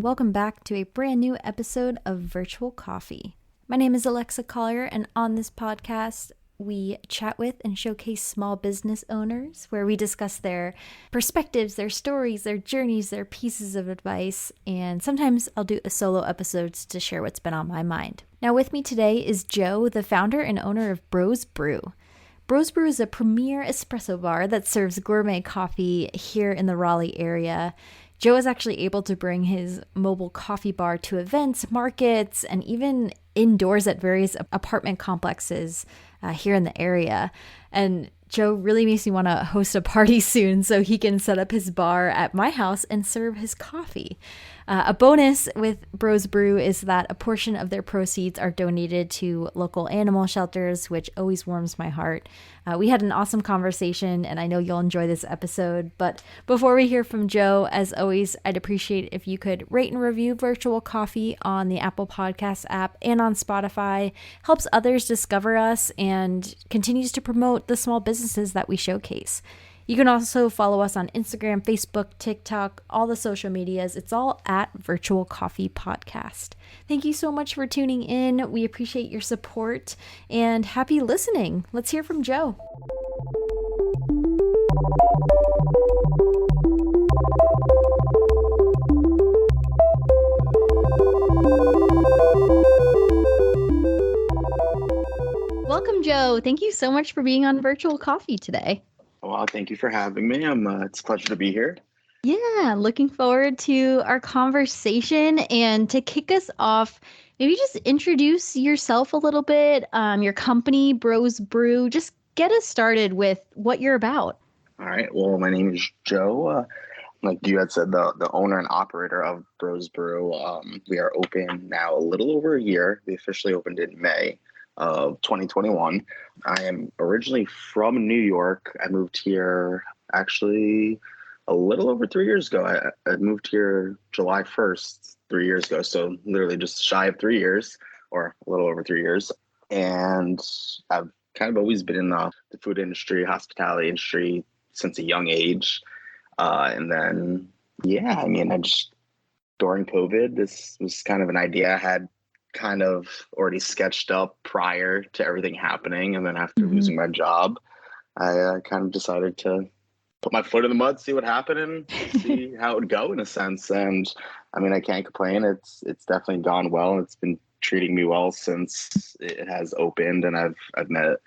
and welcome back to a brand new episode of Virtual Coffee. My name is Alexa Collier, and on this podcast, we chat with and showcase small business owners where we discuss their perspectives, their stories, their journeys, their pieces of advice, and sometimes I'll do a solo episodes to share what's been on my mind. Now with me today is Joe, the founder and owner of Brew. Brew is a premier espresso bar that serves gourmet coffee here in the Raleigh area. Joe is actually able to bring his mobile coffee bar to events, markets, and even indoors at various apartment complexes here in the area. And Joe really makes me want to host a party soon so he can set up his bar at my house and serve his coffee. A bonus with Brew is that a portion of their proceeds are donated to local animal shelters, which always warms my heart. We had an awesome conversation, and I know you'll enjoy this episode. But before we hear from Joe, as always, I'd appreciate if you could rate and review Virtual Coffee on the Apple Podcast app and on Spotify. Helps others discover us and continues to promote the small businesses that we showcase. You can also follow us on Instagram, Facebook, TikTok, all the social medias. It's all at Virtual Coffee Podcast. Thank you so much for tuning in. We appreciate your support and happy listening. Let's hear from Joe. Welcome, Joe. Thank you so much for being on Virtual Coffee today. Well, thank you for having me. It's a pleasure to be here. Yeah, looking forward to our conversation. And to kick us off, maybe just introduce yourself a little bit, your company, Brew. Just get us started with what you're about. All right. Well, my name is Joe. Like you had said, the owner and operator of Brew. We are open now a little over a year. We officially opened in May of 2021. I am originally from New York. I moved here actually a little over 3 years ago. I moved here July 1st, 3 years ago. So literally just shy of 3 years, or a little over 3 years. And I've kind of always been in the food industry, hospitality industry since a young age. And then, during COVID, this was kind of an idea I had kind of already sketched up prior to everything happening. And then after losing my job, I kind of decided to put my foot in the mud, see what happened, and see how it would go in a sense. And I mean, I can't complain. It's definitely gone well. It's been treating me well since it has opened, and I've met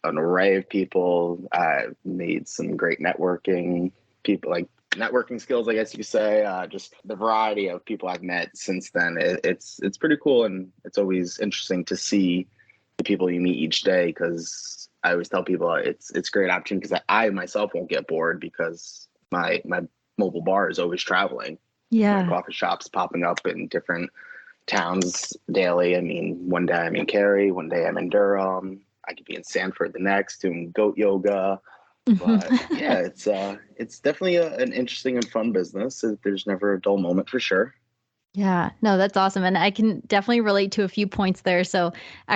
an array of people. I've made some great networking people, like networking skills, I guess you could say. Just the variety of people I've met since then. It's pretty cool, and it's always interesting to see the people you meet each day, because I always tell people it's a great opportunity, because I myself won't get bored because my mobile bar is always traveling. Yeah. My coffee shop's popping up in different towns daily. I mean, one day I'm in Cary, one day I'm in Durham. I could be in Sanford the next, doing goat yoga. But yeah, it's definitely an interesting and fun business. There's never a dull moment, for sure. Yeah, no, that's awesome. And I can definitely relate to a few points there. So,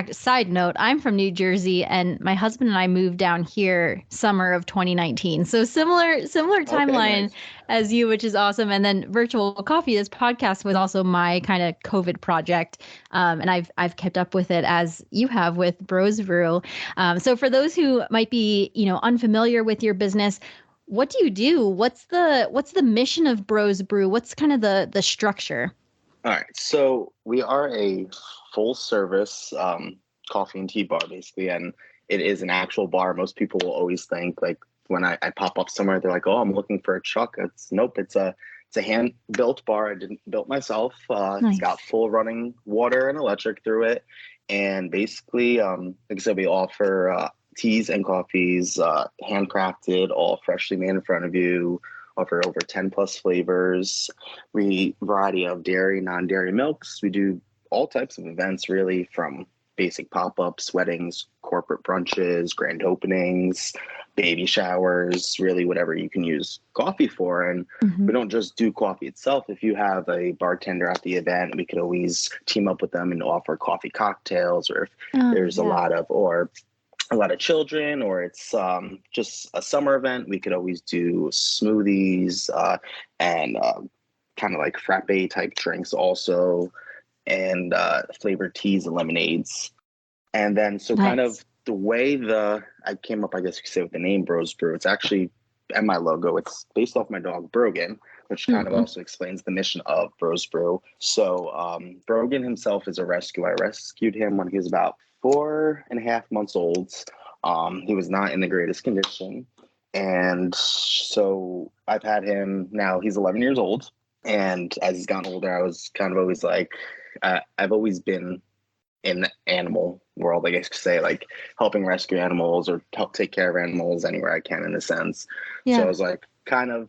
side note, I'm from New Jersey, and my husband and I moved down here summer of 2019. So similar timeline as you, which is awesome. And then Virtual Coffee, this podcast, was also my kind of COVID project. And I've kept up with it as you have with Brew. So for those who might be, unfamiliar with your business, what do you do? What's the mission of Brew? What's kind of the structure? All right, so we are a full service coffee and tea bar, basically, and it is an actual bar. Most people will always think, like, when I pop up somewhere, they're like, "Oh, I'm looking for a truck." Nope, it's a hand built bar. I didn't built myself. Nice. It's got full running water and electric through it, and basically, like I said, we offer teas and coffees, handcrafted, all freshly made in front of you. Offer over 10 plus flavors. We variety of dairy, non-dairy milks. We do all types of events, really, from basic pop-ups, weddings, corporate brunches, grand openings, baby showers, really whatever you can use coffee for. And we don't just do coffee itself. If you have a bartender at the event, we could always team up with them and offer coffee cocktails, or if there's a lot of children, or it's just a summer event, we could always do smoothies and kind of like frappe type drinks also, and flavored teas and lemonades. And then so kind Nice. of the way I came up, I guess you could say, with the name Bros Brew, it's actually, and my logo, it's based off my dog Brogan, which kind of Mm-hmm. also explains the mission of Bros Brew. So Brogan himself is a rescue. I rescued him when he was about 4.5 months old. He was not in the greatest condition. And so I've had him now, he's 11 years old. And as he's gotten older, I was kind of always like, I've always been in the animal world, I guess you could say, like helping rescue animals or help take care of animals anywhere I can in a sense. So I Yeah. was like, kind of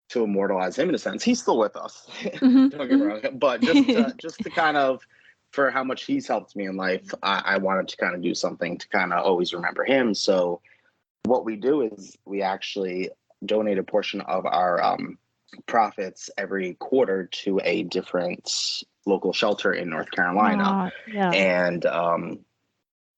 to immortalize him in a sense. He's still with us. Mm-hmm. Don't get me wrong, but just to kind of for how much he's helped me in life, I wanted to kind of do something to kind of always remember him. So what we do is we actually donate a portion of our profits every quarter to a different local shelter in North Carolina, Yeah. and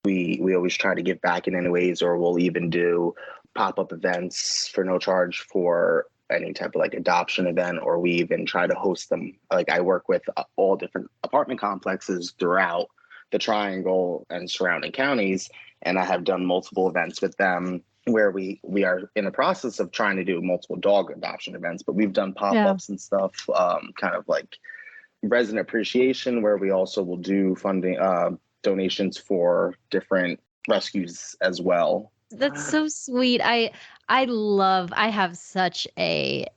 we always try to give back in any ways, or we'll even do pop-up events for no charge for any type of like adoption event, or we even try to host them. Like I work with all different apartment complexes throughout the Triangle and surrounding counties, and I have done multiple events with them where we are in the process of trying to do multiple dog adoption events, but we've done Yeah. pop-ups and stuff, kind of like resident appreciation, where we also will do funding donations for different rescues as well. That's so sweet. I have such a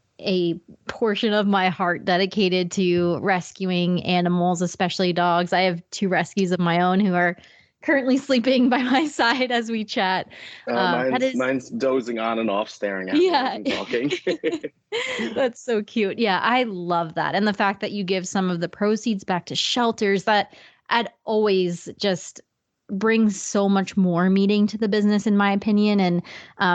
portion of my heart dedicated to rescuing animals, especially dogs. I have two rescues of my own who are currently sleeping by my side as we chat. That is, Mine's dozing on and off, staring at me as yeah. I'm talking. That's so cute. Yeah, I love that. And the fact that you give some of the proceeds back to shelters, that I'd always just brings so much more meaning to the business, in my opinion. And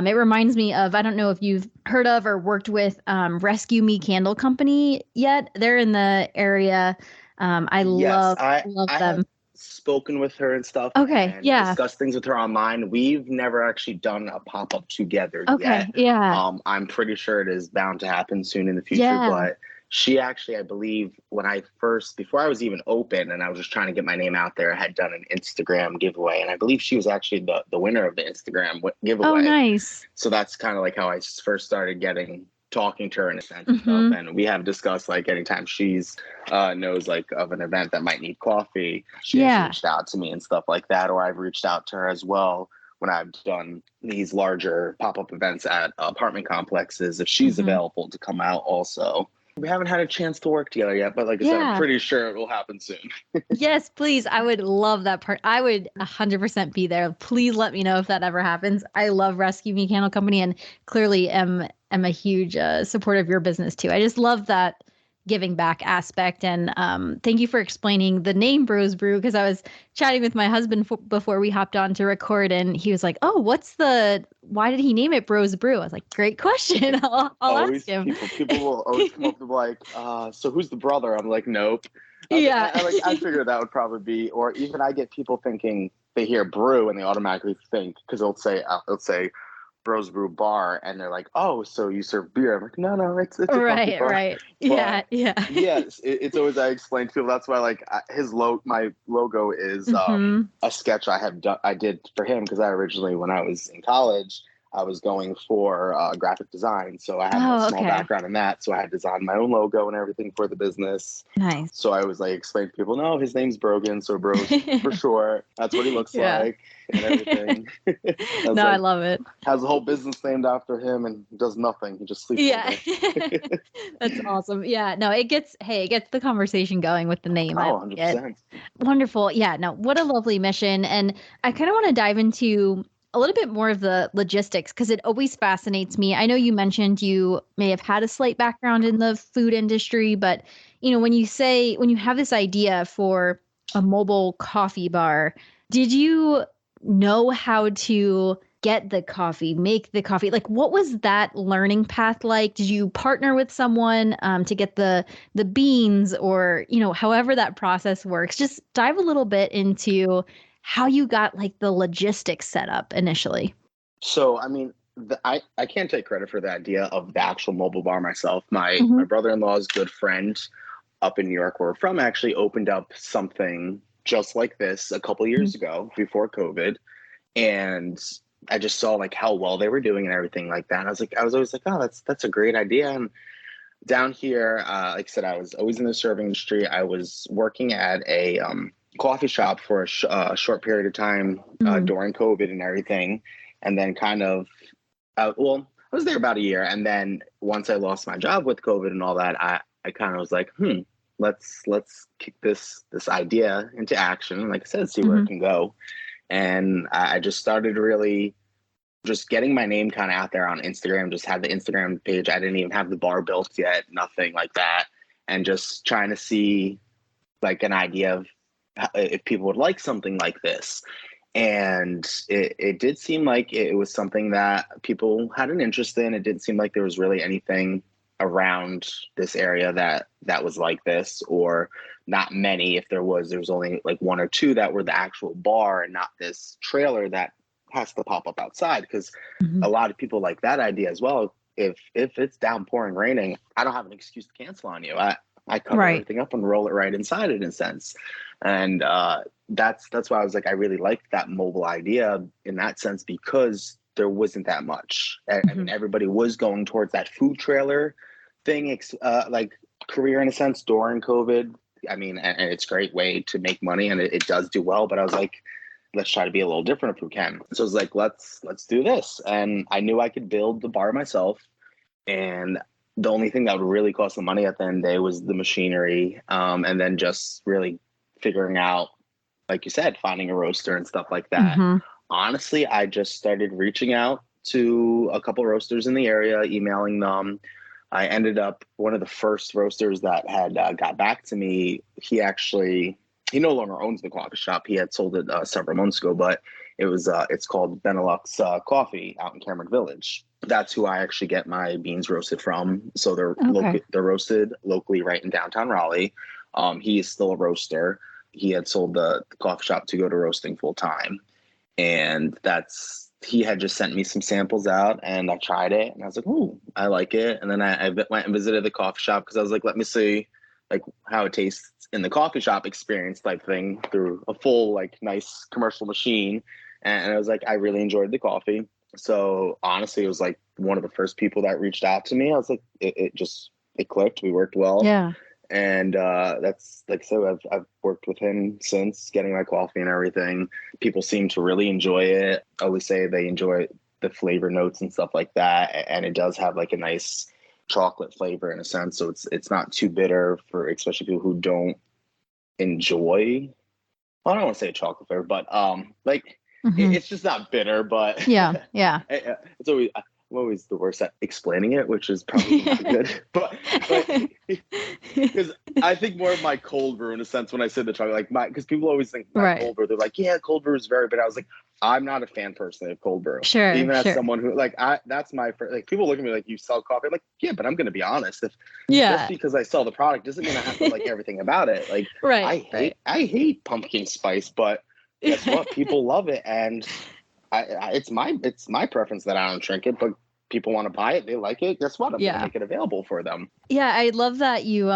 it reminds me of, I don't know if you've heard of or worked with Rescue Me Candle Company yet. They're in the area. I Yes, love I have them. spoken with her and stuff Okay. and Yeah. discussed things with her online. We've never actually done a pop-up together Okay. yet. Yeah. I'm pretty sure it is bound to happen soon in the future, Yeah. but she actually, I believe, before I was even open and I was just trying to get my name out there, I had done an Instagram giveaway, and I believe she was actually the winner of the Instagram Oh, giveaway. nice. So that's kind of like how I first started talking to her in a sense and stuff. Mm-hmm. And we have discussed like anytime she's knows like of an event that might need coffee, she has Yeah. reached out to me and stuff like that, or I've reached out to her as well when I've done these larger pop-up events at apartment complexes, if she's Mm-hmm. available to come out also. We haven't had a chance to work together yet, but like I said, I'm Yeah. pretty sure it will happen soon. Yes, please. I would love that part. I would 100% be there. Please let me know if that ever happens. I love Rescue Me Candle Company and clearly am a huge supporter of your business too. I just love that giving back aspect. And thank you for explaining the name Bros Brew, because I was chatting with my husband before we hopped on to record, and he was like, "Oh, why did he name it Bros Brew?" I was like, "Great question. I'll ask Always him." people will always come up to like, so who's the brother? I'm like, nope. Yeah. I figured that would probably be, or even I get people thinking they hear brew and they automatically think, because it'll say Bros Brew Bar, and they're like, oh, so you serve beer? I'm like, no, it's a coffee Right, bar. right. Yeah, But yeah. yes, it's always, I explain to people, that's why like my logo is Mm-hmm. a sketch I did for him, because I originally, when I was in college, I was going for graphic design, so I have a Oh, small okay. background in that, so I had designed my own logo and everything for the business. Nice. So I was like explain to people, no, his name's Brogan, so Bros for sure. That's what he looks Yeah. like and everything. I was No, I like, love it. has a whole business named after him and does nothing. He just sleeps all Yeah. day. That's awesome. Yeah, no, it gets the conversation going with the name. I Oh, like it. 100%. Wonderful. Yeah, no, what a lovely mission. And I kind of want to dive into a little bit more of the logistics, because it always fascinates me. I know you mentioned you may have had a slight background in the food industry, but when you have this idea for a mobile coffee bar, did you know how to get the coffee, make the coffee? Like, what was that learning path like? Did you partner with someone to get the beans, or however that process works? Just dive a little bit into how you got like the logistics set up initially. So, I mean, I can't take credit for the idea of the actual mobile bar myself. My Hmm. brother-in-law's good friend up in New York, where we're from, actually opened up something just like this a couple years ago before COVID, and I just saw like how well they were doing and everything like that. And I was always like, oh, that's a great idea. And down here, like I said, I was always in the serving industry. I was working at a coffee shop for a short period of time Hmm. during COVID and everything, and then kind of, well, I was there about a year, and then once I lost my job with COVID and all that, I kind of was like, let's kick this idea into action, and like I said, see where it Hmm. can go. And I just started really just getting my name kind of out there on Instagram. Just had the Instagram page. I didn't even have the bar built yet, nothing like that. And just trying to see like an idea of if people would like something like this. And it did seem like it was something that people had an interest in. It didn't seem like there was really anything around this area that was like this, or not many. If there was only like one or two that were the actual bar and not this trailer that has to pop up outside, because Hmm. a lot of people like that idea as well. If it's downpouring raining, I don't have an excuse to cancel on you. I cover Right. everything up and roll it right inside it in a sense. And that's why I was like, I really liked that mobile idea in that sense, because there wasn't that much. I Hmm. mean, everybody was going towards that food trailer thing, like career in a sense during COVID. I mean, and it's a great way to make money, and it does do well. But I was like, let's try to be a little different if we can. So I was like, let's do this. And I knew I could build the bar myself. And the only thing that would really cost the money at the end of the day was the machinery, and then just really figuring out, like you said, finding a roaster and stuff like that. Hmm. Honestly, I just started reaching out to a couple roasters in the area, emailing them. I ended up, one of the first roasters that had got back to me. He no longer owns the coffee shop. He had sold it several months ago, but it's called Benelux Coffee out in Cameron Village. That's who I actually get my beans roasted from. So Okay. they're roasted locally right in downtown Raleigh. He is still a roaster. He had sold the coffee shop to go to roasting full time, and he had just sent me some samples out, and I tried it, and I was like, "Ooh, I like it." And then I went and visited the coffee shop, because I was like, "Let me see like how it tastes in the coffee shop experience type thing through a full like nice commercial machine." And I was like, I really enjoyed the coffee. So honestly, it was like one of the first people that reached out to me. I was like, it clicked. We worked well. Yeah. And that's like, so I've worked with him since, getting my coffee and everything. People seem to really enjoy it. I always say they enjoy the flavor notes and stuff like that, and it does have like a nice chocolate flavor in a sense, so it's not too bitter, for especially people who don't enjoy, I don't want to say chocolate flavor, but like Hmm. it's just not bitter. But Yeah. Yeah. it's always, I'm always the worst at explaining it, which is probably not good. But because I think more of my cold brew in a sense when I say the chocolate, like because people always think my Right. cold brew, they're like, yeah, cold brew is very bitter. I was like, I'm not a fan personally of cold brew. Sure. Even as Sure. someone who like that's my first, like, people look at me like, you sell coffee. I'm like, yeah, but I'm gonna be honest. If just Yeah. because I sell the product doesn't mean I have to like everything about it. Like Right. Right. I hate pumpkin spice, but guess what? People love it, and it's my preference that I don't drink it, but people want to buy it, they like it. Guess what? I'm gonna Yeah. make it available for them. Yeah, I love that you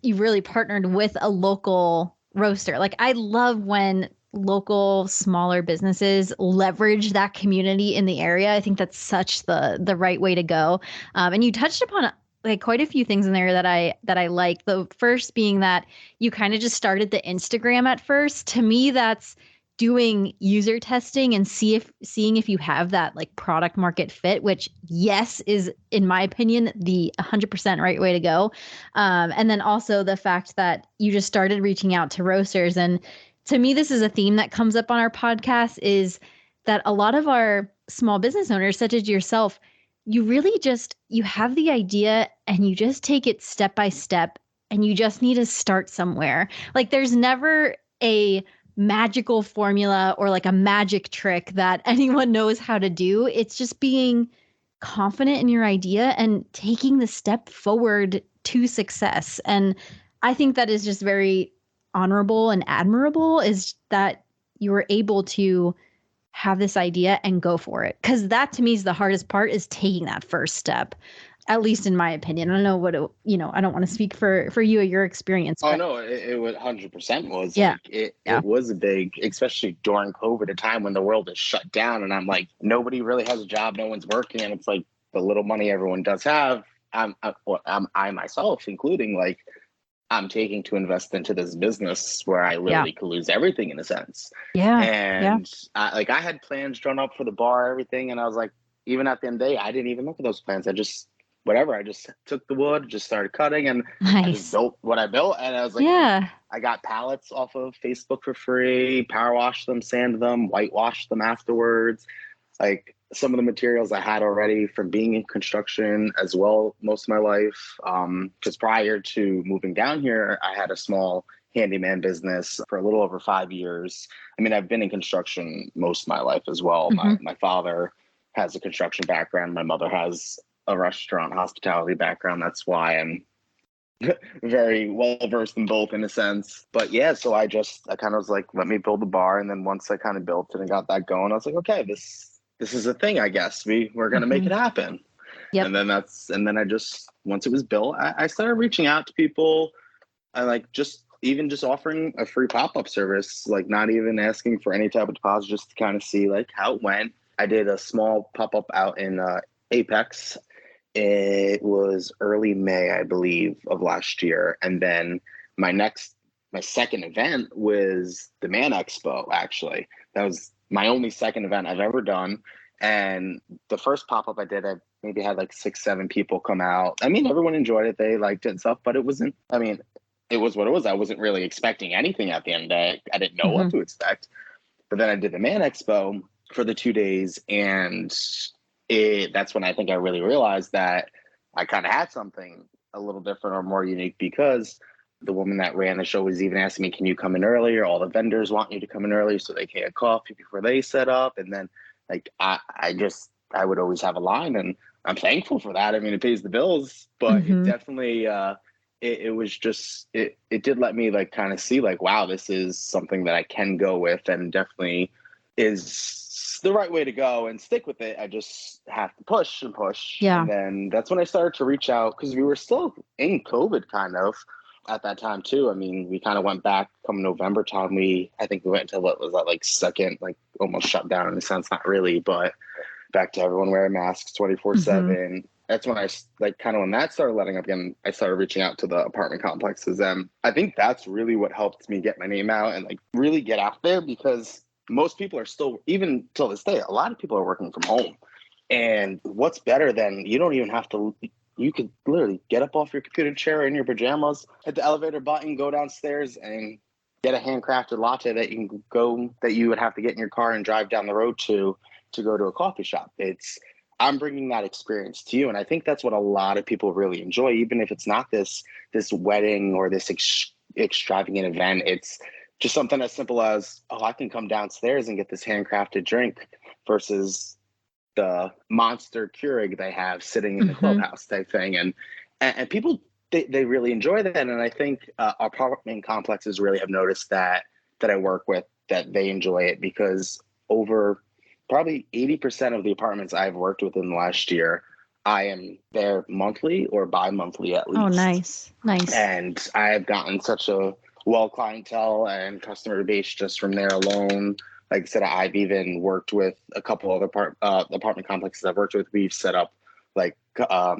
really partnered with a local roaster. Like I love when local smaller businesses leverage that community in the area. I think that's such the right way to go. And you touched upon like quite a few things in there that I like. The first being that you kind of just started the Instagram at first. To me, that's doing user testing and seeing if you have that like product market fit, which yes is in my opinion the 100% right way to go. And then also the fact that you just started reaching out to roasters, and to me this is a theme that comes up on our podcast, is that a lot of our small business owners such as yourself, you really just you have the idea and you just take it step by step, and you just need to start somewhere. Like there's never a magical formula or like a magic trick that anyone knows how to do. It's just being confident in your idea and taking the step forward to success. And I think that is just very honorable and admirable, is that you were able to have this idea and go for it. Because that to me is the hardest part, is taking that first step, at least in my opinion. I don't know what, I don't want to speak for you or your experience, Oh but no, it would 100% was yeah, like it. yeah, It was a big, especially during COVID, a time when the world is shut down, and I'm like, nobody really has a job, no one's working, and it's like the little money everyone does have. I myself, including, like, I'm taking to invest into this business where I yeah, literally could lose everything in a sense. yeah, yeah. And I had plans drawn up for the bar, everything, and I was like, even at the end of the day, I didn't even look at those plans. I just whatever. I just took the wood, just started cutting, and I just Nice. built what I built. And I was like, Yeah. I got pallets off of Facebook for free, power washed them, sanded them, whitewashed them afterwards. Like, some of the materials I had already from being in construction as well most of my life. Because prior to moving down here, I had a small handyman business for a little over 5 years. I mean, I've been in construction most of my life as well. Hmm. My father has a construction background. My mother has a restaurant hospitality background. That's why I'm very well versed in both in a sense. But yeah, so I kind of was like, let me build a bar. And then once I kind of built it and got that going, I was like, okay, this is a thing, I guess. We're gonna make Hmm. it happen. Yep. And then I just, once it was built, I started reaching out to people. I like just offering a free pop-up service, like not even asking for any type of deposit, just to kind of see like how it went. I did a small pop-up out in Apex. It was early May, I believe, of last year. And then my second event was the Man Expo, actually. That was my only second event I've ever done. And the first pop-up I did, I maybe had like 6, 7 people come out. I mean, everyone enjoyed it. They liked it and stuff, but it was what it was. I wasn't really expecting anything at the end of the day. I didn't know Hmm. what to expect. But then I did the Man Expo for the 2 days, and that's when I think I really realized that I kind of had something a little different or more unique, because the woman that ran the show was even asking me, can you come in earlier? All the vendors want you to come in early so they can get coffee before they set up. And then like I would always have a line, and I'm thankful for that. I mean, it pays the bills, but it Hmm. definitely it was just it did let me like kind of see like, wow, this is something that I can go with, and definitely is the right way to go and stick with it. I just have to push and push. Yeah. And then that's when I started to reach out, because we were still in COVID kind of at that time too. I mean, we kind of went back come November time. I think we went to, what was that, like second, like almost shut down in a sense, not really, but back to everyone wearing masks Hmm. 24/7. That's when I like kind of when that started letting up again, I started reaching out to the apartment complexes. And I think that's really what helped me get my name out and like really get out there, because most people are still, even till this day, a lot of people are working from home. And what's better than, you don't even have to, you could literally get up off your computer chair in your pajamas, hit the elevator button, go downstairs and get a handcrafted latte that you would have to get in your car and drive down the road to go to a coffee shop. I'm bringing that experience to you, and I think that's what a lot of people really enjoy, even if it's not this wedding or this extravagant event. It's just something as simple as, oh, I can come downstairs and get this handcrafted drink, versus the monster Keurig they have sitting in the Hmm. clubhouse type thing. And people, they really enjoy that. And I think our apartment complexes really have noticed that I work with, that they enjoy it, because over probably 80% of the apartments I've worked with in the last year, I am there monthly or bi-monthly at Oh, least. nice. Nice. And I have gotten such a well clientele and customer base just from there alone. Like I said, I've even worked with a couple other apartment complexes I've worked with. We've set up like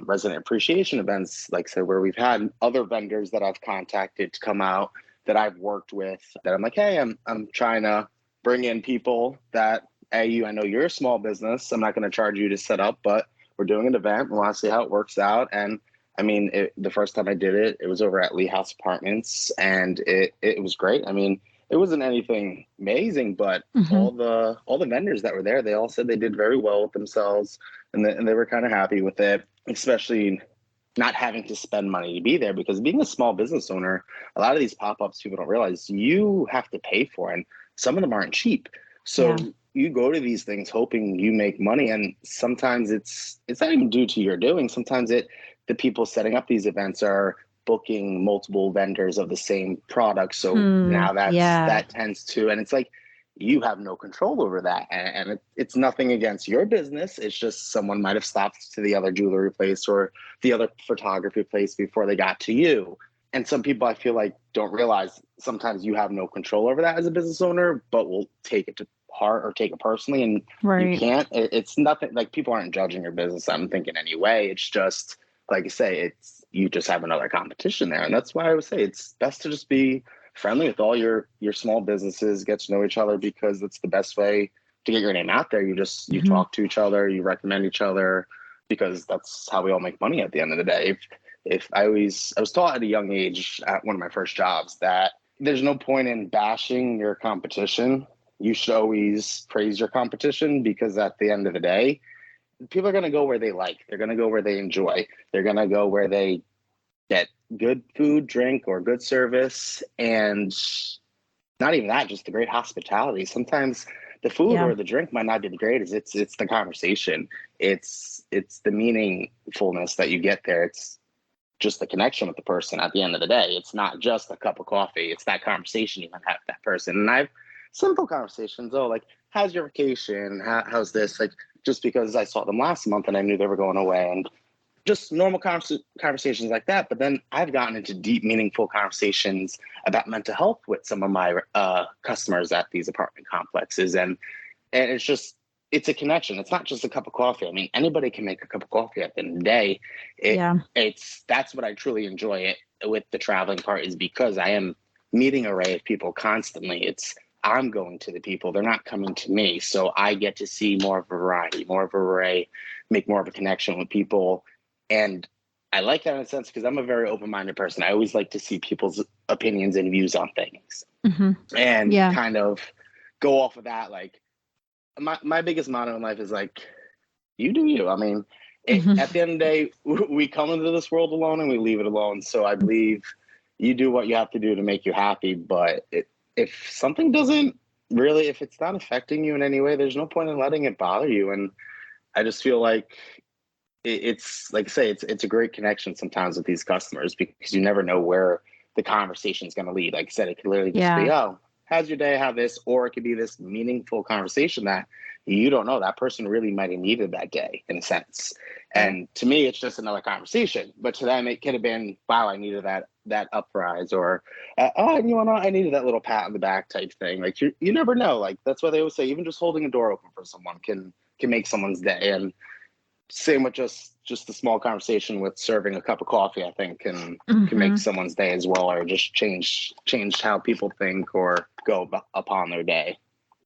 resident appreciation events, like so, where we've had other vendors that I've contacted to come out, that I've worked with, that I'm like, hey, I'm trying to bring in people that, hey, I know you're a small business. I'm not going to charge you to set up, but we're doing an event. We want to see how it works out. And I mean, the first time I did it, it was over at Lee House Apartments, and it was great. I mean, it wasn't anything amazing, but Hmm. all the vendors that were there, they all said they did very well with themselves, and they were kind of happy with it, especially not having to spend money to be there. Because being a small business owner, a lot of these pop-ups, people don't realize you have to pay for, and some of them aren't cheap. Yeah. So you go to these things hoping you make money, and sometimes it's not even due to your doing. Sometimes the people setting up these events are booking multiple vendors of the same product. So Hmm. now Yeah. that tends to, and it's like, you have no control over that. And it's nothing against your business. It's just someone might have stopped to the other jewelry place or the other photography place before they got to you. And some people, I feel like, don't realize sometimes you have no control over that as a business owner, but will take it to heart or take it personally. And you can't. It's nothing, like, people aren't judging your business, I don't think, in any way. It's just, like I say, you just have another competition there. And that's why I would say it's best to just be friendly with all your small businesses, get to know each other, because it's the best way to get your name out there. You talk to each other, you recommend each other, because that's how we all make money at the end of the day. If I was taught at a young age at one of my first jobs that there's no point in bashing your competition. You should always praise your competition, because at the end of the day, people are going to go where they like. They're going to go where they enjoy. They're going to go where they get good food, drink, or good service. And not even that, just the great hospitality. Sometimes the food or the drink might not be the greatest. It's the conversation. It's the meaningfulness that you get there. It's just the connection with the person at the end of the day. It's not just a cup of coffee. It's that conversation you can have with that person. And I've simple conversations. Oh, like, how's your vacation? How's this? Like, just because I saw them last month and I knew they were going away, and just normal conversations like that. But then I've gotten into deep, meaningful conversations about mental health with some of my customers at these apartment complexes. And it's a connection. It's not just a cup of coffee. I mean, anybody can make a cup of coffee at the end of the day. That's what I truly enjoy it with the traveling part, is because I am meeting an array of people constantly. I'm going to the people. They're not coming to me. So I get to see more of a variety, more of an array, make more of a connection with people. And I like that in a sense, because I'm a very open-minded person. I always like to see people's opinions and views on things, and kind of go off of that. Like, my biggest motto in life is, like, you do you. I mean, at the end of the day, we come into this world alone and we leave it alone. So I believe you do what you have to do to make you happy. But if something doesn't really, if it's not affecting you in any way, there's no point in letting it bother you. And I just feel like it's like I say, it's a great connection sometimes with these customers, because you never know where the conversation is going to lead. Like I said, it could literally just be, oh, how's your day? How this? Or it could be this meaningful conversation that you don't know, that person really might have needed that day, in a sense. And to me, it's just another conversation. But to them, it could have been, wow, I needed that uprise, or oh, you know what, I needed that little pat on the back type thing. Like, you never know. Like, that's why they always say, even just holding a door open for someone can make someone's day. And same with just the small conversation with serving a cup of coffee, I think can make someone's day as well, or just change how people think or go upon their day.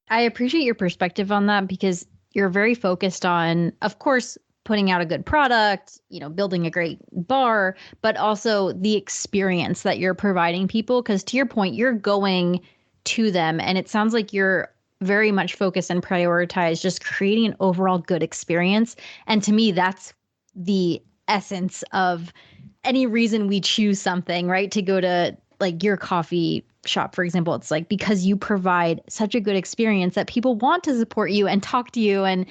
I appreciate your perspective on that, because you're very focused on, of course, putting out a good product, building a great bar, but also the experience that you're providing people. Because to your point, you're going to them, and it sounds like you're very much focused and prioritize just creating an overall good experience. And to me, that's the essence of any reason we choose something, right? To go to, like, your coffee shop, for example. It's like, because you provide such a good experience that people want to support you and talk to you and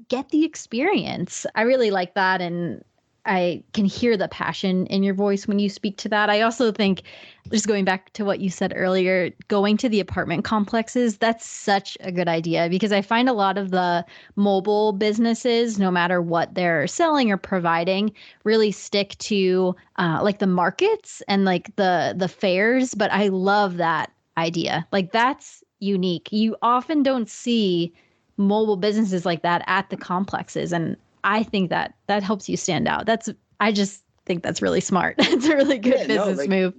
get the experience. I really like that. And I can hear the passion in your voice when you speak to that. I also think, just going back to what you said earlier, going to the apartment complexes, that's such a good idea, because I find a lot of the mobile businesses, no matter what they're selling or providing, really stick to like the markets and like the fairs. But I love that idea. Like, that's unique. You often don't see mobile businesses like that at the complexes. And I think that helps you stand out. I just think that's really smart. It's a really good business move.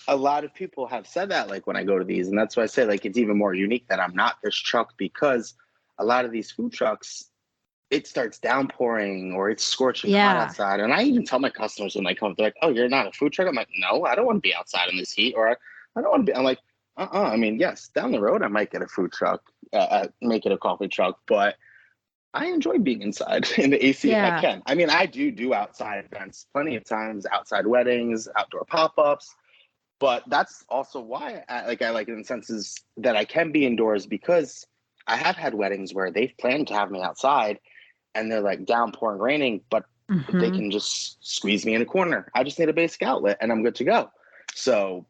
A lot of people have said that, like, when I go to these, and that's why I say, like, it's even more unique that I'm not this truck, because a lot of these food trucks, it starts downpouring or it's scorching hot outside. And I even tell my customers when they come, they're like, oh, you're not a food truck? I'm like, no, I don't want to be outside in this heat, or I don't want to be. I'm like, I mean, yes, down the road, I might get a food truck, make it a coffee truck, but I enjoy being inside in the AC if I can. I mean, I do outside events plenty of times, outside weddings, outdoor pop-ups, but that's also why I like it in the senses that I can be indoors, because I have had weddings where they've planned to have me outside and they're like downpouring, raining, but they can just squeeze me in a corner. I just need a basic outlet and I'm good to go. So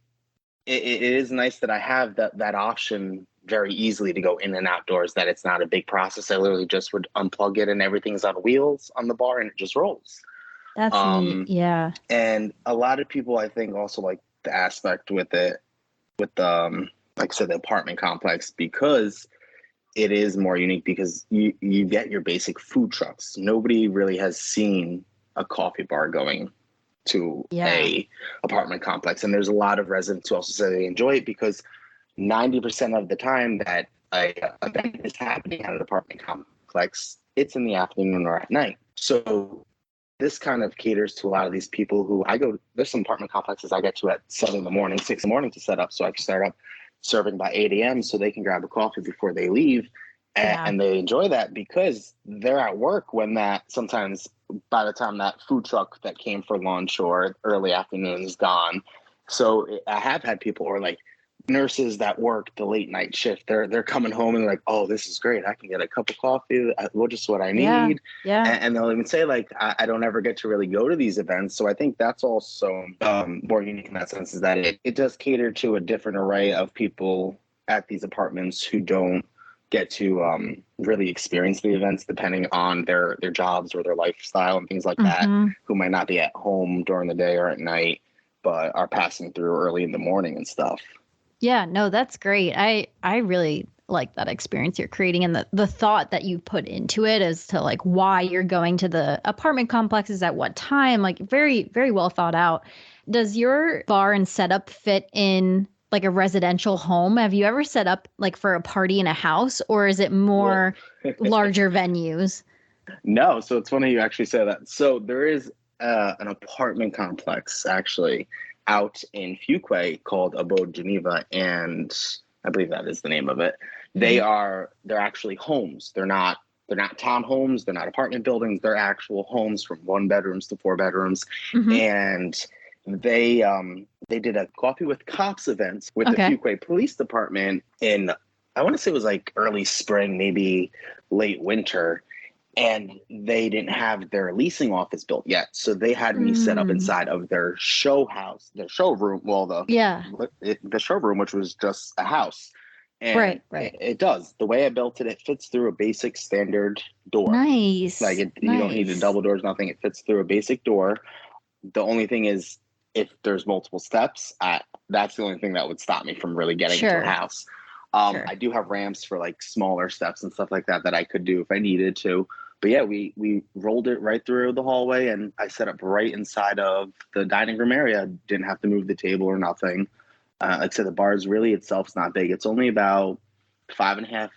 it is nice that I have that option very easily to go in and outdoors, that it's not a big process. I literally just would unplug it and everything's on wheels on the bar and it just rolls. That's neat. Yeah. And a lot of people, I think, also like the aspect with it, with like I said, the apartment complex, because it is more unique, because you get your basic food trucks. Nobody really has seen a coffee bar going to a apartment complex. And there's a lot of residents who also say they enjoy it because 90% of the time that a event is happening at an apartment complex, it's in the afternoon or at night. So this kind of caters to a lot of these people who there's some apartment complexes I get to at 7 in the morning, 6 in the morning to set up. So I can start up serving by 8 a.m. so they can grab a coffee before they leave. And they enjoy that because they're at work when sometimes by the time that food truck that came for lunch or early afternoon is gone. So I have had people who are like nurses that work the late night shift. They're coming home and they're like, oh, this is great. I can get a cup of coffee, just what I need. Yeah. And they'll even say like, I don't ever get to really go to these events. So I think that's also more unique in that sense, is that it does cater to a different array of people at these apartments who don't get to really experience the events, depending on their jobs or their lifestyle and things like that, who might not be at home during the day or at night, but are passing through early in the morning and stuff. Yeah, no, that's great. I really like that experience you're creating, and the thought that you put into it as to like why you're going to the apartment complexes at what time, like very, very well thought out. Does your bar and setup fit in like a residential home? Have you ever set up like for a party in a house, or is it more larger venues? No, so it's funny you actually say that. So there is an apartment complex actually out in Fuquay called Abode Geneva, and I believe that is the name of it. They're actually homes. They're not townhomes. They're not apartment buildings. They're actual homes from 1 bedrooms to 4 bedrooms, and they did a coffee with cops event with the Fuquay Police Department in, I want to say it was like early spring, maybe late winter. And they didn't have their leasing office built yet. So they had me set up inside of their showroom. Well, the showroom, which was just a house. And right. It does. The way I built it, it fits through a basic standard door. Nice. Like you don't need a double doors, nothing. It fits through a basic door. The only thing is, if there's multiple steps, that's the only thing that would stop me from really getting into a house. I do have ramps for like smaller steps and stuff like that I could do if I needed to. But yeah, we rolled it right through the hallway, and I set up right inside of the dining room area. Didn't have to move the table or nothing. Like I said, the bar is really itself's not big. It's only about 5.5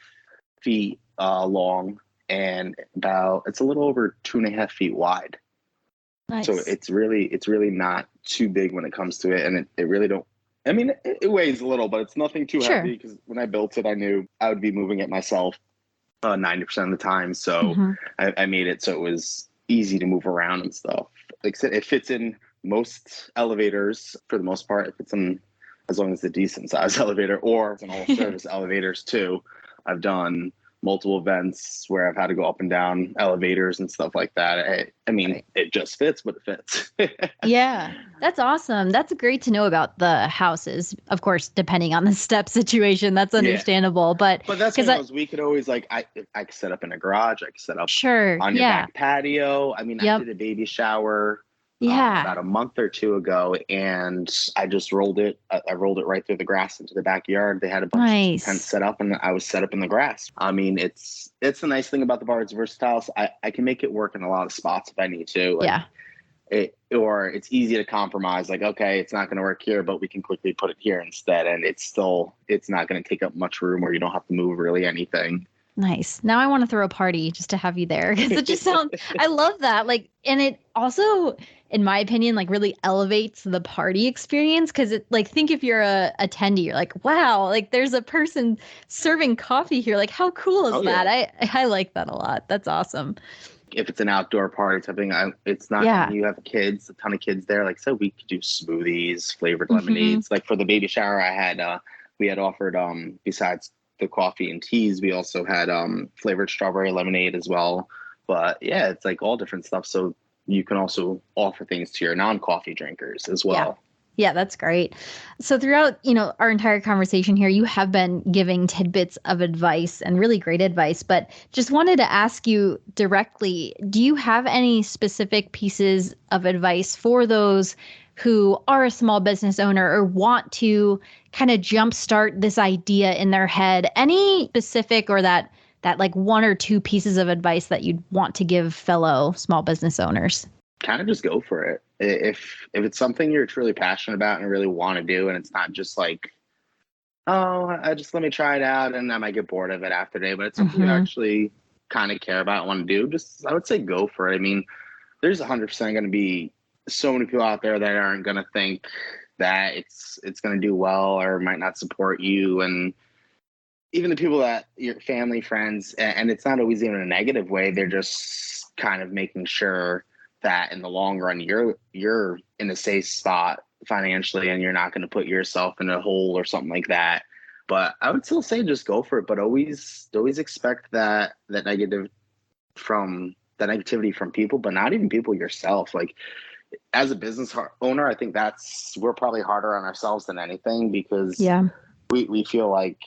feet long, and it's a little over 2.5 feet wide. Nice. So it's really not too big when it comes to it, and it really don't. I mean, it weighs a little, but it's nothing too heavy, because when I built it, I knew I would be moving it myself 90% of the time. So I made it so it was easy to move around and stuff. Like I said, it fits in most elevators for the most part. It fits in as long as it's a decent size elevator, or it's an all service elevators too. I've done multiple events where I've had to go up and down elevators and stuff like that. I mean, it just fits, but it fits. Yeah, that's awesome. That's great to know about the houses. Of course, depending on the step situation, that's understandable. But that's because we could always I could set up in a garage. I could set up on your back patio. I mean, I did a baby shower about a month or two ago, and I just rolled it. I rolled it right through the grass into the backyard. They had a bunch of tents set up, and I was set up in the grass. I mean, it's the nice thing about the bar. It's versatile. So I can make it work in a lot of spots if I need to. Or it's easy to compromise. Like, okay, it's not going to work here, but we can quickly put it here instead, and it's not going to take up much room, or you don't have to move really anything. Nice. Now I want to throw a party just to have you there, because it just sounds, I love that. Like, and it also, in my opinion, like really elevates the party experience. Cause it like, think if you're a attendee, you're like, wow, like there's a person serving coffee here. Like, how cool is that? Yeah. I like that a lot. That's awesome. If it's an outdoor party type thing, it's not, you have a ton of kids there. Like, so we could do smoothies, flavored lemonades. Like for the baby shower, we had offered, besides the coffee and teas, we also had flavored strawberry lemonade as well. But yeah, it's like all different stuff. So you can also offer things to your non-coffee drinkers as well. Yeah, that's great. So throughout, our entire conversation here, you have been giving tidbits of advice and really great advice, but just wanted to ask you directly, do you have any specific pieces of advice for those who are a small business owner or want to kind of jumpstart this idea in their head? Any specific or that like one or two pieces of advice that you'd want to give fellow small business owners? Kind of just go for it. If it's something you're truly passionate about and really want to do, and it's not just like, oh, I just let me try it out and I might get bored of it after a day, but it's something you Mm-hmm. actually kind of care about and want to do, just I would say go for it. I mean, there's 100% going to be so many people out there that aren't going to think that it's going to do well or might not support you, and even the people that your family, friends, and it's not always even a negative way. They're just kind of making sure that in the long run you're in a safe spot financially, and you're not going to put yourself in a hole or something like that. But I would still say just go for it, but always expect that negativity from people, but not even people yourself. Like as a business owner, I think we're probably harder on ourselves than anything, because Yeah. we feel like,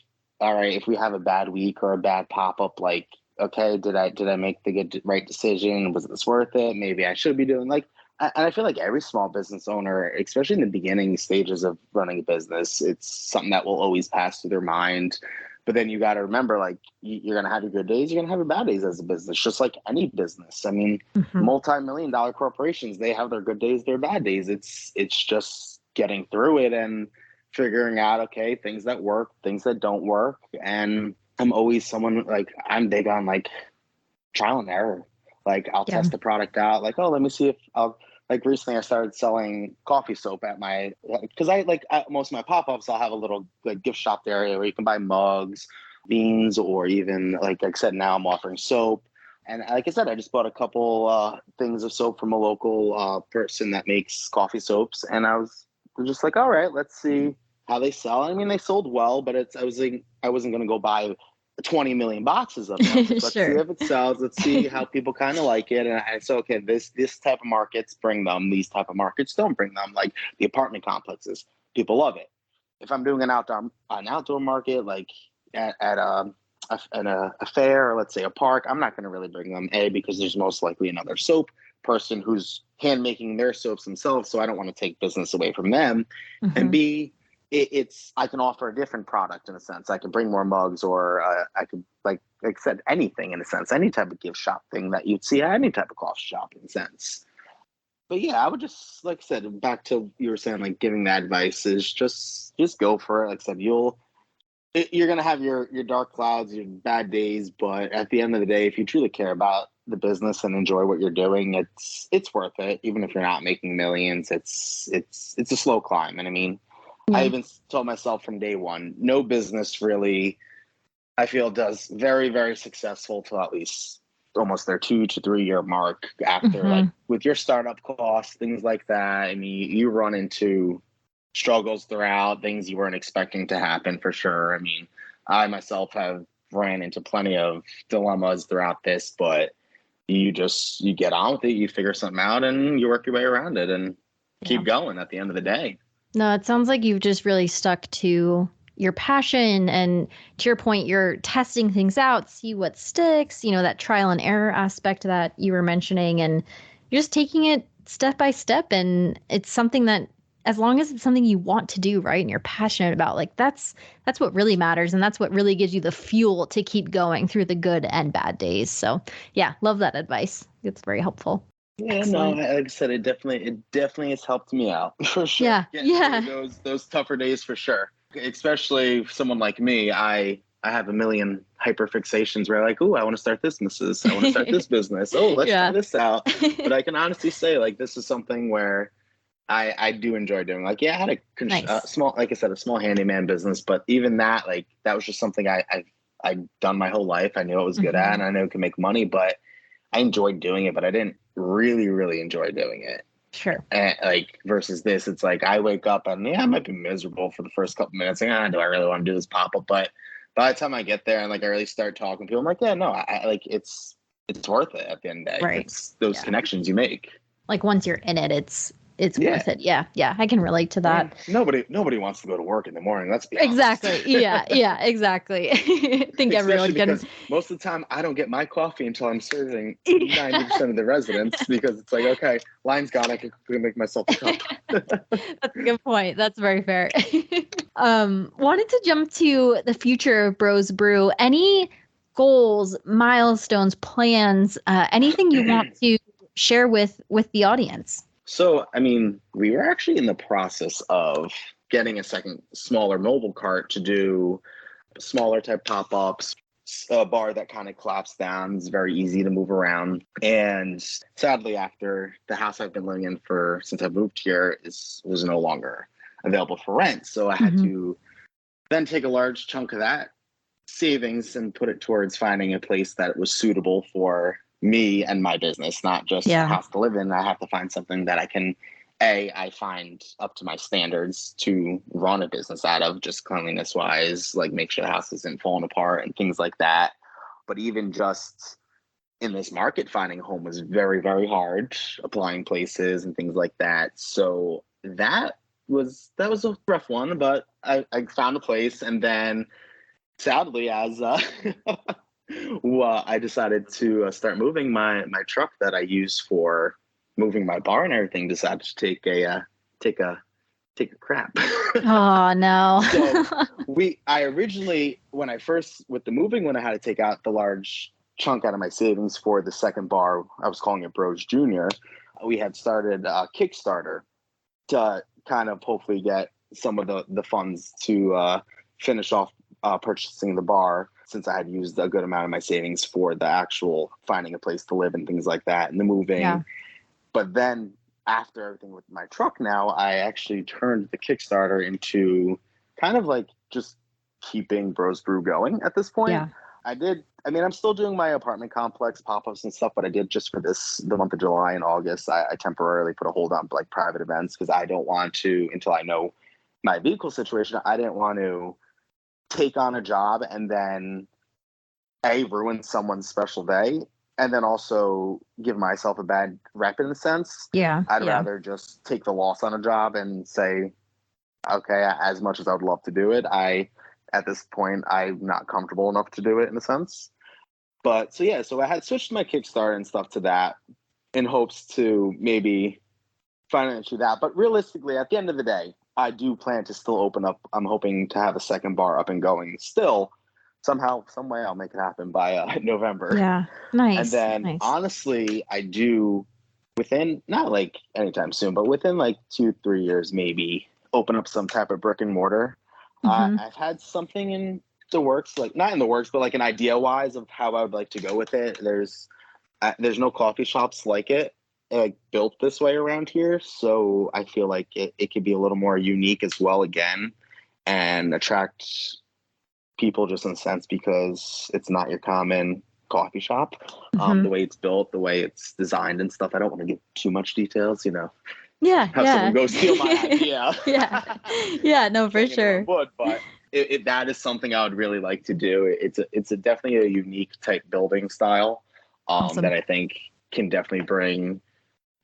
all right, if we have a bad week or a bad pop-up, like, okay, did I make the right decision? Was this worth it? Maybe I should be doing like, and I feel like every small business owner, especially in the beginning stages of running a business, it's something that will always pass through their mind. But then you got to remember, like, you're going to have your good days, you're going to have your bad days as a business, just like any business. I mean, Mm-hmm. multi-million-dollar corporations, they have their good days, their bad days. It's just getting through it and figuring out, okay, things that work, things that don't work. And I'm always someone, like, I'm big on like trial and error. Like I'll Yeah. test the product out, like, oh, let me see if I'll, like, recently I started selling coffee soap at my, because I like at most of my pop-ups, I'll have a little like gift shop area where you can buy mugs, beans, or even like I said, now I'm offering soap. And like I said, I just bought a couple things of soap from a local person that makes coffee soaps, and I was just like, all right, let's see how they sell. I mean, they sold well, but I was like, I wasn't going to go buy 20 million boxes of it. I was like, let's see Sure. if it sells. Let's see how people kind of like it. And I said, okay, this type of markets bring them. These type of markets don't bring them. Like the apartment complexes, people love it. If I'm doing an outdoor market, like at a fair, or let's say a park, I'm not going to really bring them. A, because there's most likely another soap person who's hand making their soaps themselves, so I don't want to take business away from them. And Mm-hmm. B, it's I can offer a different product in a sense. I can bring more mugs, or I could, like I said, anything in a sense, any type of gift shop thing that you'd see at any type of coffee shop in a sense. But yeah, I would just, like I said, back to you were saying, like giving that advice is just go for it. Like I said, you're gonna have your dark clouds, your bad days, but at the end of the day, if you truly care about the business and enjoy what you're doing, it's worth it. Even if you're not making millions, it's a slow climb. And I mean, I Yeah. even told myself from day one, no business really, I feel, does very, very successful till at least almost their 2 to 3 year mark, after, Mm-hmm. like, with your startup costs, things like that. I mean, you run into struggles throughout, things you weren't expecting to happen for sure. I mean, I myself have ran into plenty of dilemmas throughout this, but you get on with it, you figure something out, and you work your way around it and Yeah. keep going at the end of the day. No, it sounds like you've just really stuck to your passion. And to your point, you're testing things out, see what sticks, that trial and error aspect that you were mentioning. And you're just taking it step by step. And it's something that, as long as it's something you want to do, right, and you're passionate about, like that's what really matters. And that's what really gives you the fuel to keep going through the good and bad days. So yeah, love that advice. It's very helpful. Yeah, no, Excellent. like I said, it definitely has helped me out for sure. Yeah. Getting through Yeah. those tougher days for sure. Especially someone like me, I have a million hyper fixations where, like, oh, I want to start this business, I want to start this business. Oh, let's try Yeah. this out. But I can honestly say, like, this is something where I do enjoy doing. Like, yeah, I had a Nice. small, like I said, a small handyman business, but even that, like, that was just something I've done my whole life. I knew I was good at, Hmm. and I knew it could make money, but I enjoyed doing it, but I didn't really, really enjoy doing it. Sure. And like versus this, it's like I wake up and yeah, I might be miserable for the first couple minutes. Like, do I really want to do this pop up? But by the time I get there and like I really start talking to people, I'm like, yeah, no, I like it's worth it at the end of the day. Right. It's those Yeah. connections you make. Like once you're in it, it's Yeah. worth it. Yeah. Yeah. I can relate to I mean, that. nobody wants to go to work in the morning. Let's be honest. Exactly. Yeah. Yeah. Exactly. I think everyone Especially can. because most of the time I don't get my coffee until I'm serving 90% of the residents because it's like, okay, line's gone. I can make myself a cup. That's a good point. That's very fair. Wanted to jump to the future of Bros Brew. Any goals, milestones, plans, anything you want to share with the audience? So, I mean, we were actually in the process of getting a second smaller mobile cart to do smaller type pop-ups, a bar that kind of collapsed down. It's very easy to move around. And sadly, after the house I've been living in for since I moved here was no longer available for rent. So I had to then take a large chunk of that savings and put it towards finding a place that was suitable for me and my business, not just a house to live in. I have to find something that I find up to my standards to run a business out of, just cleanliness wise, like make sure the house isn't falling apart and things like that. But even just in this market, finding a home was very, very hard, applying places and things like that. So that was a rough one, but I found a place, and then sadly, as well, I decided to start moving my truck that I use for moving my bar and everything. Decided to take a crap. Oh no. So I originally, when I first with the moving, when I had to take out the large chunk out of my savings for the second bar, I was calling it Bros Junior. We had started a Kickstarter to kind of hopefully get some of the funds to finish off purchasing the bar, since I had used a good amount of my savings for the actual finding a place to live and things like that and the moving. Yeah. But then after everything with my truck now, I actually turned the Kickstarter into kind of like just keeping Bros Brew going at this point. Yeah. I'm still doing my apartment complex pop-ups and stuff, but I did just for the month of July and August, I temporarily put a hold on like private events because I don't want to, until I know my vehicle situation, I didn't want to take on a job and then ruin someone's special day, and then also give myself a bad rep in a sense. Yeah. I'd rather just take the loss on a job and say, okay, as much as I would love to do it, at this point I'm not comfortable enough to do it in a sense. But so I had switched my Kickstarter and stuff to that in hopes to maybe financially that. But realistically, at the end of the day, I do plan to still open up. I'm hoping to have a second bar up and going still. Somehow, some way, I'll make it happen by November. Yeah. Nice. And then honestly, I do within, not like anytime soon, but within like 2-3 years, maybe open up some type of brick and mortar. I've had something in the works, like not in the works, but like an idea wise of how I would like to go with it. There's no coffee shops like it, like built this way around here. So I feel like it could be a little more unique as well again, and attract people just in a sense because it's not your common coffee shop. The way it's built, the way it's designed and stuff. I don't want to give too much details, have someone go steal my idea. Yeah, no, for sure. But that is something I would really like to do. It's definitely a unique type building style that I think can definitely bring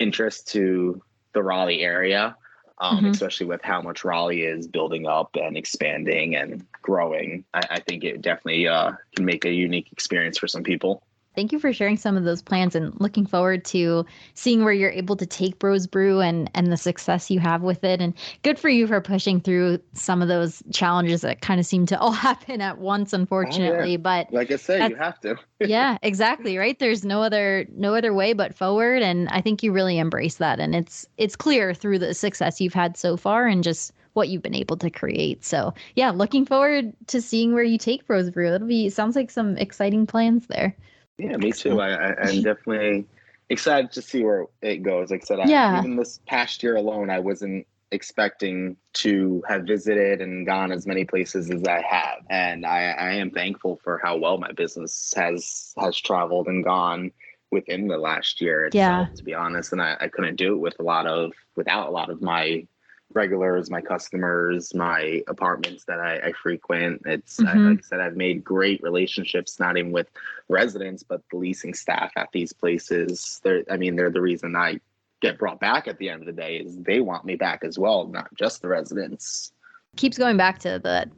interest to the Raleigh area, especially with how much Raleigh is building up and expanding and growing. I think it definitely can make a unique experience for some people. Thank you for sharing some of those plans, and looking forward to seeing where you're able to take Bros Brew and the success you have with it. And good for you for pushing through some of those challenges that kind of seem to all happen at once, unfortunately. Oh, yeah. But like I say, you have to. Yeah, exactly. Right. There's no other way but forward. And I think you really embrace that. And it's clear through the success you've had so far and just what you've been able to create. So yeah, looking forward to seeing where you take Bros Brew. Sounds like some exciting plans there. Yeah, me too. I'm definitely excited to see where it goes. Like I said, even this past year alone, I wasn't expecting to have visited and gone as many places as I have. And I am thankful for how well my business has traveled and gone within the last year itself, to be honest. And I couldn't do it without a lot of my regulars, my customers, my apartments that I frequent. It's like I said, I've made great relationships, not even with residents, but the leasing staff at these places. They're the reason I get brought back at the end of the day is they want me back as well, not just the residents. Keeps going back to the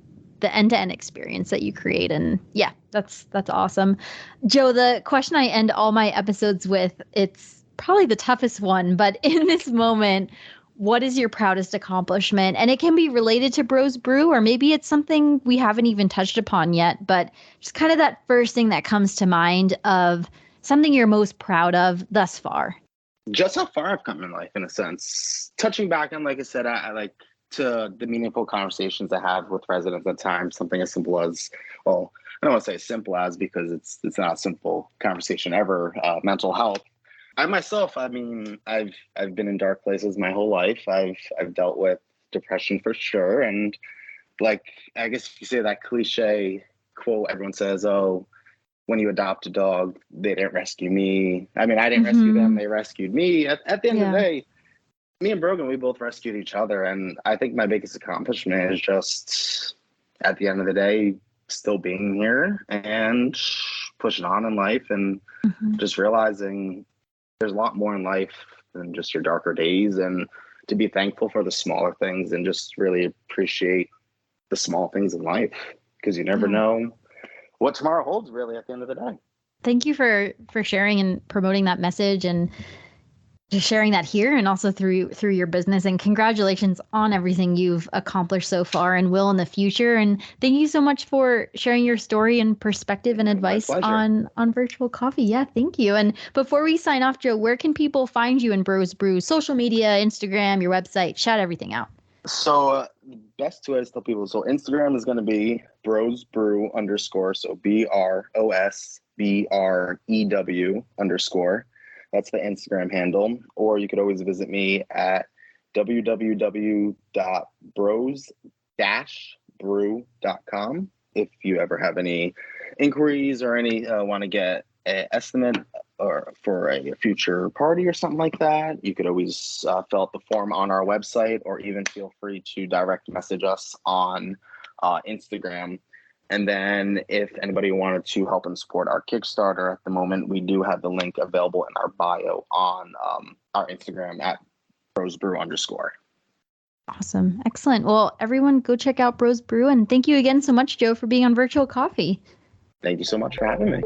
end-to-end experience that you create. And yeah, that's awesome. Joe, the question I end all my episodes with, it's probably the toughest one, but in this moment, what is your proudest accomplishment? And it can be related to Bros Brew, or maybe it's something we haven't even touched upon yet, but just kind of that first thing that comes to mind of something you're most proud of thus far. Just how far I've come in life, in a sense. Touching back on, like I said, I like to the meaningful conversations I have with residents at times, something as simple as, well, I don't want to say simple as, because it's not a simple conversation ever, mental health. I myself, I mean, I've been in dark places my whole life. I've dealt with depression for sure. And like, I guess if you say that cliche quote, everyone says, oh, when you adopt a dog, they didn't rescue me. I mean, I didn't rescue them, they rescued me. At the end of the day, me and Brogan, we both rescued each other. And I think my biggest accomplishment is just, at the end of the day, still being here and pushing on in life, and just realizing there's a lot more in life than just your darker days, and to be thankful for the smaller things and just really appreciate the small things in life, because you never know what tomorrow holds, really, at the end of the day. Thank you for sharing and promoting that message, and just sharing that here and also through your business. And congratulations on everything you've accomplished so far and will in the future. And thank you so much for sharing your story and perspective and advice on Virtual Coffee. Yeah, thank you. And before we sign off, Joe, where can people find you in Bros Brew? Social media, Instagram, your website, shout everything out. So the best way to tell people, so Instagram is going to be Bros Brew _, so BROSBREW _. That's the Instagram handle. Or you could always visit me at www.bros-brew.com if you ever have any inquiries or any want to get an estimate or for a future party or something like that. You could always fill out the form on our website, or even feel free to direct message us on Instagram. And then if anybody wanted to help and support our Kickstarter at the moment, we do have the link available in our bio on our Instagram at brosbrew _. Awesome. Excellent. Well, everyone go check out Bros Brew. And thank you again so much, Joe, for being on Virtual Coffee. Thank you so much for having me.